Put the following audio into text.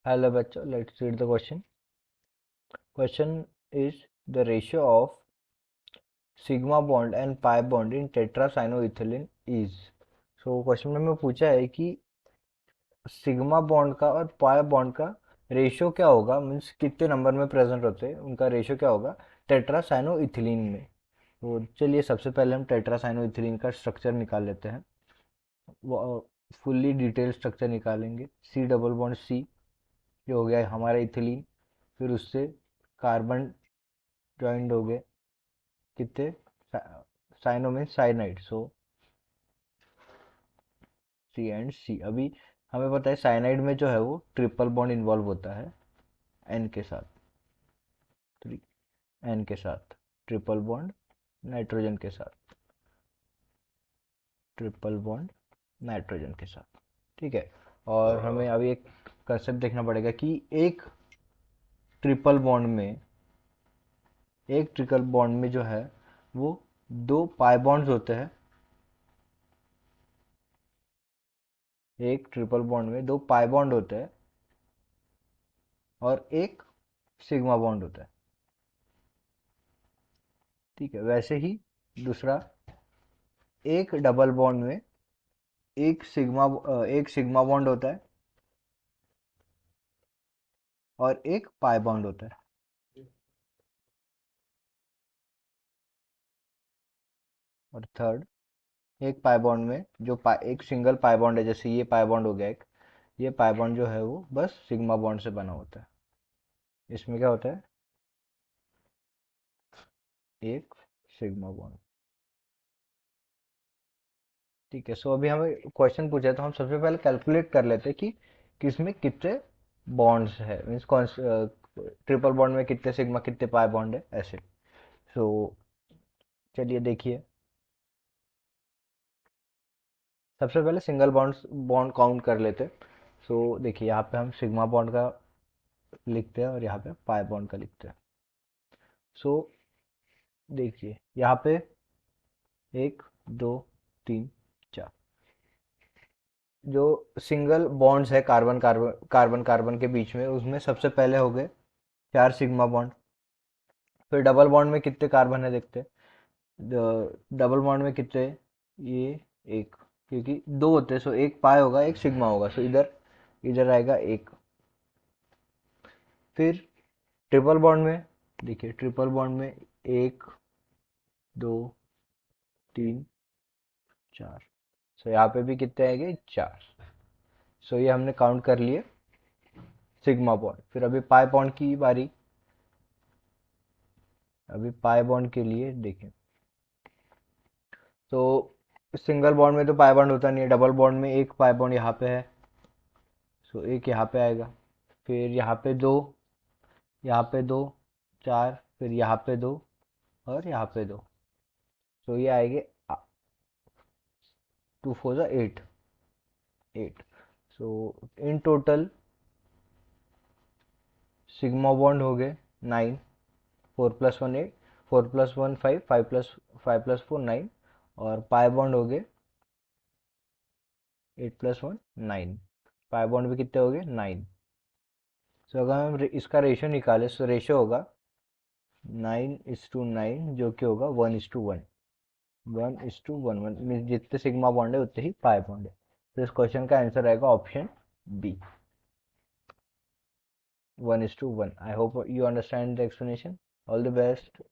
Hello, bachcho. Let's read the question. Question is the ratio of sigma bond and pi bond in tetracyanoethylene is. So question में पूछा है कि sigma bond का और pi bond का ratio क्या होगा, मीन्स कितने नंबर में प्रेजेंट होते हैं, उनका रेशियो क्या होगा टेट्रासाइनोइथिलीन में। तो चलिए सबसे पहले हम टेट्रासाइनोइथिलीन का स्ट्रक्चर निकाल लेते हैं। वो फुल्ली डिटेल स्ट्रक्चर निकालेंगे। सी डबल बॉन्ड सी, ये हो गया हमारा इथिलीन। फिर उससे कार्बन ज्वाइंट हो गए कितने, साइनो में साइनाइड, सो सी एंड सी। अभी हमें पता है साइनाइड में जो है वो ट्रिपल बॉन्ड इन्वॉल्व होता है एन के साथ, थ्री एन के साथ ट्रिपल बॉन्ड, नाइट्रोजन के साथ ट्रिपल बॉन्ड, नाइट्रोजन के साथ। ठीक है। और हमें अभी एक कंसेप्ट देखना पड़ेगा कि ट्रिपल बॉन्ड में एक ट्रिपल बॉन्ड में जो है वो दो पाई बॉन्ड्स होते हैं। एक ट्रिपल बॉन्ड में दो पाई बॉन्ड होते हैं और एक सिग्मा बॉन्ड होता है। ठीक है, वैसे ही दूसरा, एक डबल बॉन्ड में एक सिग्मा बॉन्ड होता है और एक पाई बॉन्ड होता है। और थर्ड, एक पाई बॉन्ड में एक सिंगल पाई बॉन्ड है, जैसे ये पाई बॉन्ड हो गया एक, ये पाई बॉन्ड जो है वो बस सिग्मा बॉन्ड से बना होता है। इसमें क्या होता है, एक सिग्मा बॉन्ड। ठीक है, सो अभी हमें क्वेश्चन पूछा है तो हम सबसे पहले कैलकुलेट कर लेते हैं कि किसमें कितने बॉन्ड्स है, मीन्स कौन ट्रिपल बॉन्ड में कितने सिग्मा कितने पाई बॉन्ड है ऐसे। सो चलिए देखिए, सबसे पहले सिंगल बॉन्ड बॉन्ड काउंट कर लेते हैं। सो देखिए, यहाँ पे हम सिग्मा बॉन्ड का लिखते हैं और यहाँ पे पाई बॉन्ड का लिखते हैं। सो देखिए यहाँ पे एक, दो, तीन, चार, जो सिंगल बॉन्ड्स है कार्बन कार्बन कार्बन कार्बन के बीच में, उसमें सबसे पहले हो गए चार सिग्मा बॉन्ड। फिर डबल बॉन्ड में कितने कार्बन है देखते हैं। डबल बॉन्ड में कितने, ये एक, क्योंकि दो होते हैं, सो एक पाई होगा एक सिग्मा होगा, सो इधर इधर आएगा एक। फिर ट्रिपल बॉन्ड में देखिए, ट्रिपल बॉन्ड में एक, दो, तीन, चार, सो यहाँ पे भी कितने आएंगे, चार। सो ये हमने काउंट कर लिए सिग्मा बॉन्ड। फिर अभी पाई बॉन्ड की बारी। अभी पाई बॉन्ड के लिए देखें तो सिंगल बॉन्ड में तो पाई बॉन्ड होता नहीं है, डबल बॉन्ड में एक पाई बॉन्ड यहाँ पे है, सो एक यहाँ पे आएगा। फिर यहाँ पे दो, यहाँ पे दो, चार, फिर यहाँ पे दो और यहाँ पे दो, सो ये आएंगे टू फोर ज़ा eight, eight. So in total sigma bond हो गए nine, four plus one eight, four plus one five, five plus four nine, और पाई बॉन्ड हो गए eight plus one nine. Pi bond भी कितने हो गए, नाइन। सो अगर हम इसका रेशियो निकालें, सो रेशियो होगा 9:9, जो कि होगा 1:1, 1:1, मीन्स जितने सिग्मा बॉन्ड है उतने ही पाई बॉन्ड है। तो इस क्वेश्चन का आंसर आएगा option B, 1:1। I hope you understand the explanation. All the best.